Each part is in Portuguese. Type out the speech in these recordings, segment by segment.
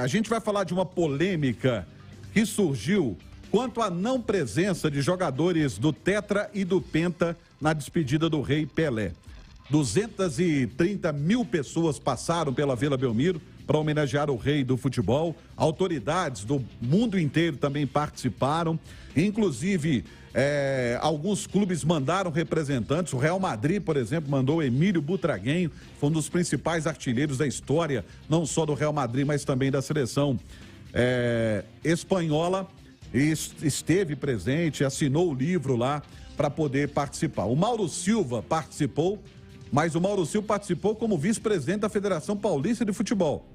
A gente vai falar de uma polêmica que surgiu quanto à não presença de jogadores do Tetra e do Penta na despedida do Rei Pelé. 230 mil pessoas passaram pela Vila Belmiro para homenagear o rei do futebol. Autoridades do mundo inteiro também participaram. Inclusive, alguns clubes mandaram representantes. O Real Madrid, por exemplo, mandou o Emílio Butragueño, foi um dos principais artilheiros da história, não só do Real Madrid, mas também da seleção espanhola. Esteve presente, assinou o livro lá para poder participar. O Mauro Silva participou, mas o Mauro Silva participou como vice-presidente da Federação Paulista de Futebol.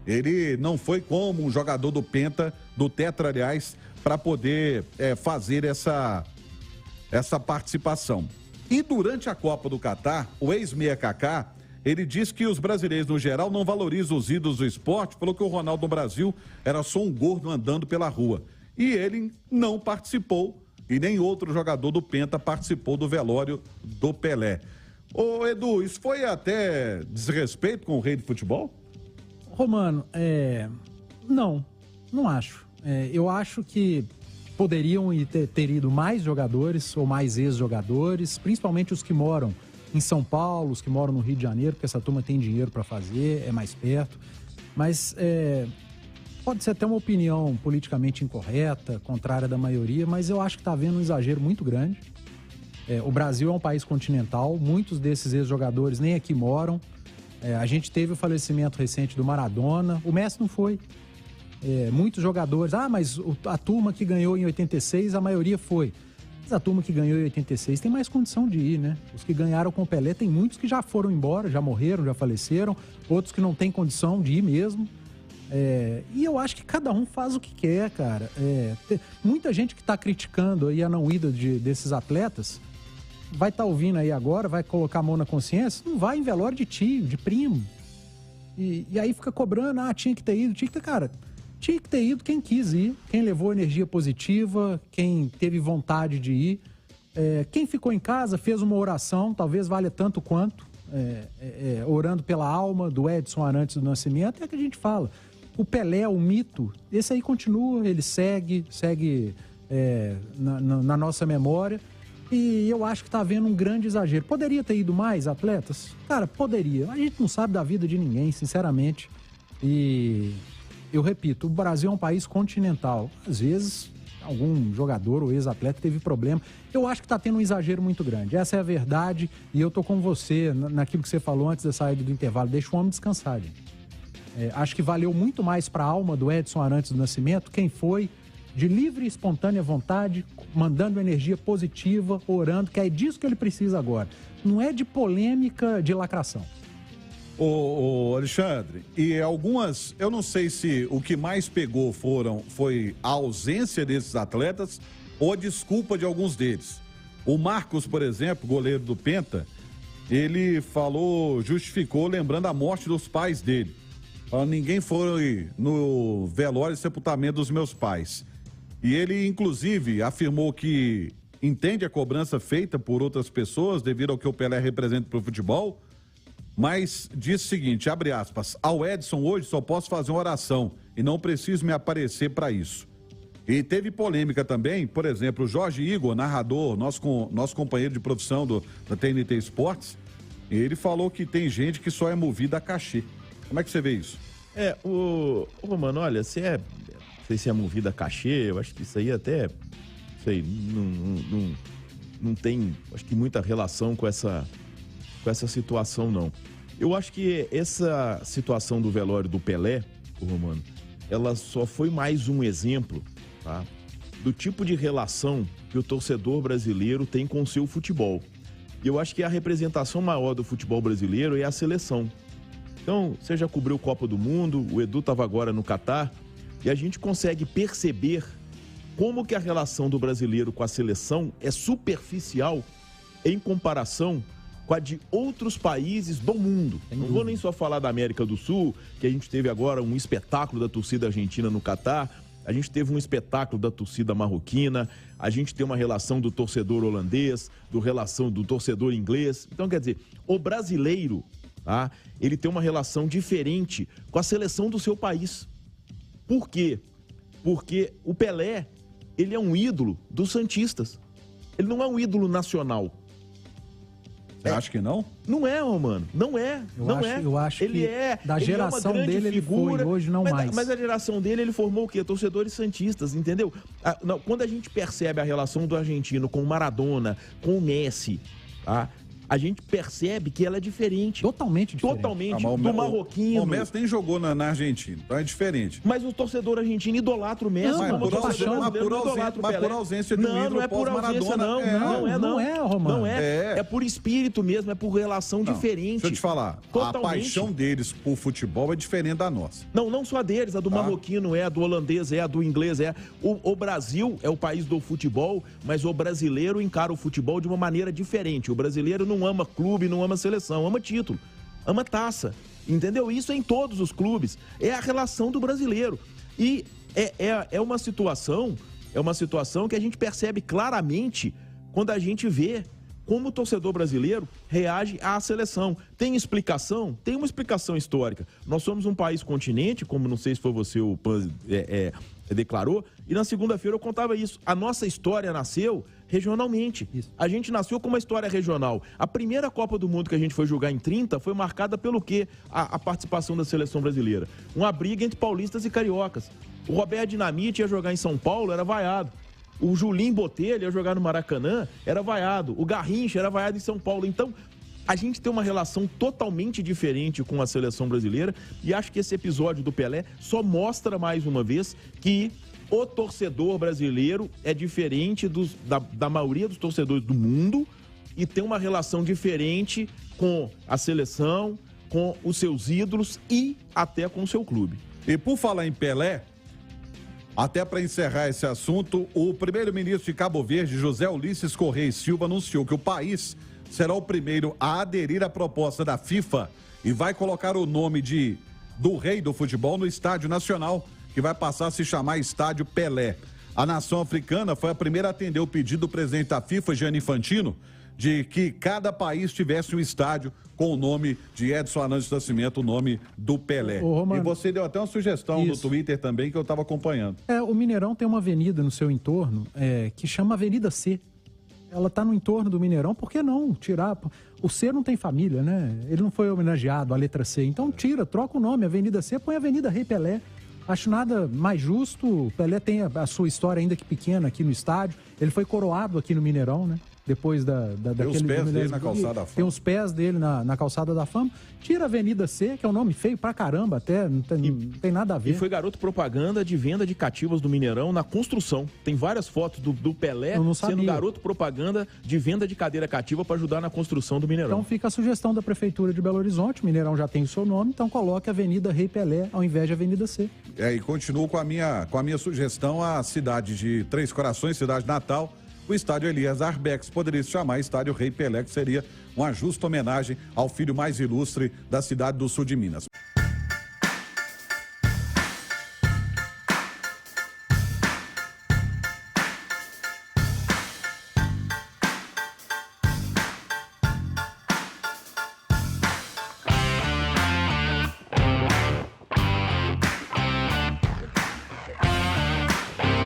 Ele não foi como um jogador do Penta, do Tetra, aliás, para poder fazer essa participação. E durante a Copa do Catar, o ex-meia Kaká, ele disse que os brasileiros, no geral, não valorizam os ídolos do esporte, falou que o Ronaldo no Brasil era só um gordo andando pela rua. E ele não participou, e nem outro jogador do Penta participou do velório do Pelé. Ô Edu, isso foi até desrespeito com o rei do futebol? Romano, não acho. Eu acho que poderiam ter ido mais jogadores ou mais ex-jogadores, principalmente os que moram em São Paulo, os que moram no Rio de Janeiro, porque essa turma tem dinheiro para fazer, é mais perto. Mas pode ser até uma opinião politicamente incorreta, contrária da maioria, mas eu acho que está havendo um exagero muito grande. O Brasil é um país continental, muitos desses ex-jogadores nem aqui moram. A gente teve o falecimento recente do Maradona, o Messi não foi. Muitos jogadores, mas a turma que ganhou em 86, a maioria foi. Mas a turma que ganhou em 86 tem mais condição de ir, né? Os que ganharam com o Pelé, tem muitos que já foram embora, já morreram, já faleceram, outros que não têm condição de ir mesmo. E eu acho que cada um faz o que quer, cara. Muita gente que está criticando aí a não ida desses atletas vai estar ouvindo aí agora, vai colocar a mão na consciência, não vai em velório de tio, de primo. E aí fica cobrando, tinha que ter ido, tinha que ter ido quem quis ir, quem levou energia positiva, quem teve vontade de ir. Quem ficou em casa, fez uma oração, talvez valha tanto quanto, orando pela alma do Edson Arantes do Nascimento, que a gente fala. O Pelé, o mito, esse aí continua, ele segue na nossa memória. E eu acho que está havendo um grande exagero. Poderia ter ido mais atletas? Cara, poderia. A gente não sabe da vida de ninguém, sinceramente. E eu repito, o Brasil é um país continental. Às vezes, algum jogador ou ex-atleta teve problema. Eu acho que está tendo um exagero muito grande. Essa é a verdade. E eu tô com você naquilo que você falou antes da saída do intervalo. Deixa o homem descansar, gente. Acho que valeu muito mais para a alma do Edson Arantes do Nascimento quem foi de livre e espontânea vontade, mandando energia positiva, orando, que é disso que ele precisa agora. Não é de polêmica, de lacração. Ô Alexandre, e algumas, eu não sei se o que mais pegou foi a ausência desses atletas ou a desculpa de alguns deles. O Marcos, por exemplo, goleiro do Penta, ele justificou lembrando a morte dos pais dele. Falando, ninguém foi no velório e sepultamento dos meus pais. E ele, inclusive, afirmou que entende a cobrança feita por outras pessoas devido ao que o Pelé representa para o futebol, mas diz o seguinte, abre aspas, ao Edson hoje só posso fazer uma oração e não preciso me aparecer para isso. E teve polêmica também, por exemplo, o Jorge Igor, narrador, nosso companheiro de profissão da TNT Esportes, ele falou que tem gente que só é movida a cachê. Como é que você vê isso? Romano, olha, se é movida a cachê, eu acho que isso aí até, sei, não tem, acho que muita relação com essa situação, não. Eu acho que essa situação do velório do Pelé, Romano, ela só foi mais um exemplo, tá, do tipo de relação que o torcedor brasileiro tem com o seu futebol. E eu acho que a representação maior do futebol brasileiro é a seleção. Então, você já cobriu o Copa do Mundo, o Edu estava agora no Catar, e a gente consegue perceber como que a relação do brasileiro com a seleção é superficial em comparação com a de outros países do mundo. Não vou nem só falar da América do Sul, que a gente teve agora um espetáculo da torcida argentina no Catar, a gente teve um espetáculo da torcida marroquina, a gente tem uma relação do torcedor holandês, do torcedor inglês. Então, quer dizer, o brasileiro, ele tem uma relação diferente com a seleção do seu país. Por quê? Porque o Pelé, ele é um ídolo dos santistas. Ele não é um ídolo nacional. Você acha que não? Não é, Romano. Não é. Eu acho ele que é, da geração ele é uma grande dele figura, ele foi, hoje não mais. Mas a geração dele, ele formou o quê? Torcedores santistas, entendeu? Quando a gente percebe a relação do argentino com o Maradona, com o Messi, tá? A gente percebe que ela é diferente. Totalmente diferente. Totalmente. Do marroquino. O Messi nem jogou na Argentina, então é diferente. Mas o torcedor argentino idolatra o Messi. Não, mas por ausência de um ídolo não é por ausência, não. Não é, Romano. Não é. É por espírito mesmo, é por relação diferente. Deixa eu te falar, Totalmente. a paixão deles por futebol é diferente da nossa. Não só a deles, a do marroquino é, a do holandês é, a do inglês é. O Brasil é o país do futebol, mas o brasileiro encara o futebol de uma maneira diferente. O brasileiro não ama clube, não ama seleção, ama título, ama taça, entendeu? Isso é em todos os clubes, é a relação do brasileiro. E é uma situação que a gente percebe claramente quando a gente vê como o torcedor brasileiro reage à seleção. Tem explicação? Tem uma explicação histórica. Nós somos um país continente, como não sei se foi você o Pan declarou, e na segunda-feira eu contava isso. A nossa história nasceu regionalmente. Isso. A gente nasceu com uma história regional. A primeira Copa do Mundo que a gente foi jogar em 30 foi marcada pelo quê? A participação da seleção brasileira. Uma briga entre paulistas e cariocas. O Roberto Dinamite ia jogar em São Paulo, era vaiado. O Julinho Botelho ia jogar no Maracanã, era vaiado. O Garrincha era vaiado em São Paulo. Então, a gente tem uma relação totalmente diferente com a seleção brasileira e acho que esse episódio do Pelé só mostra mais uma vez que o torcedor brasileiro é diferente da maioria dos torcedores do mundo e tem uma relação diferente com a seleção, com os seus ídolos e até com o seu clube. E por falar em Pelé, até para encerrar esse assunto, o primeiro-ministro de Cabo Verde, José Ulisses Correia e Silva, anunciou que o país será o primeiro a aderir à proposta da FIFA e vai colocar o nome do rei do futebol no Estádio Nacional, que vai passar a se chamar Estádio Pelé. A nação africana foi a primeira a atender o pedido do presidente da FIFA, Gianni Infantino, de que cada país tivesse um estádio com o nome de Edson Arantes do Nascimento, o nome do Pelé. E você deu até uma sugestão no Twitter também que eu estava acompanhando. O Mineirão tem uma avenida no seu entorno que chama Avenida C. Ela está no entorno do Mineirão, por que não tirar? O C não tem família, né? Ele não foi homenageado, a letra C. Então troca o nome, Avenida C, põe Avenida Rei Pelé. Acho nada mais justo. O Pelé tem a sua história ainda que pequena aqui no estádio. Ele foi coroado aqui no Mineirão, né? Depois daquele... Tem os pés dele na Calçada da Fama. Tem os pés dele na Calçada da Fama. Tira a Avenida C, que é um nome feio pra caramba até, não tem nada a ver. E foi garoto propaganda de venda de cativas do Mineirão na construção. Tem várias fotos do Pelé sendo garoto propaganda de venda de cadeira cativa para ajudar na construção do Mineirão. Então fica a sugestão da Prefeitura de Belo Horizonte, o Mineirão já tem o seu nome, então coloque Avenida Rei Pelé ao invés de Avenida C. E continuo com a minha sugestão, a cidade de Três Corações, cidade natal, o estádio Elias Arbex poderia se chamar Estádio Rei Pelé, que seria uma justa homenagem ao filho mais ilustre da cidade do sul de Minas.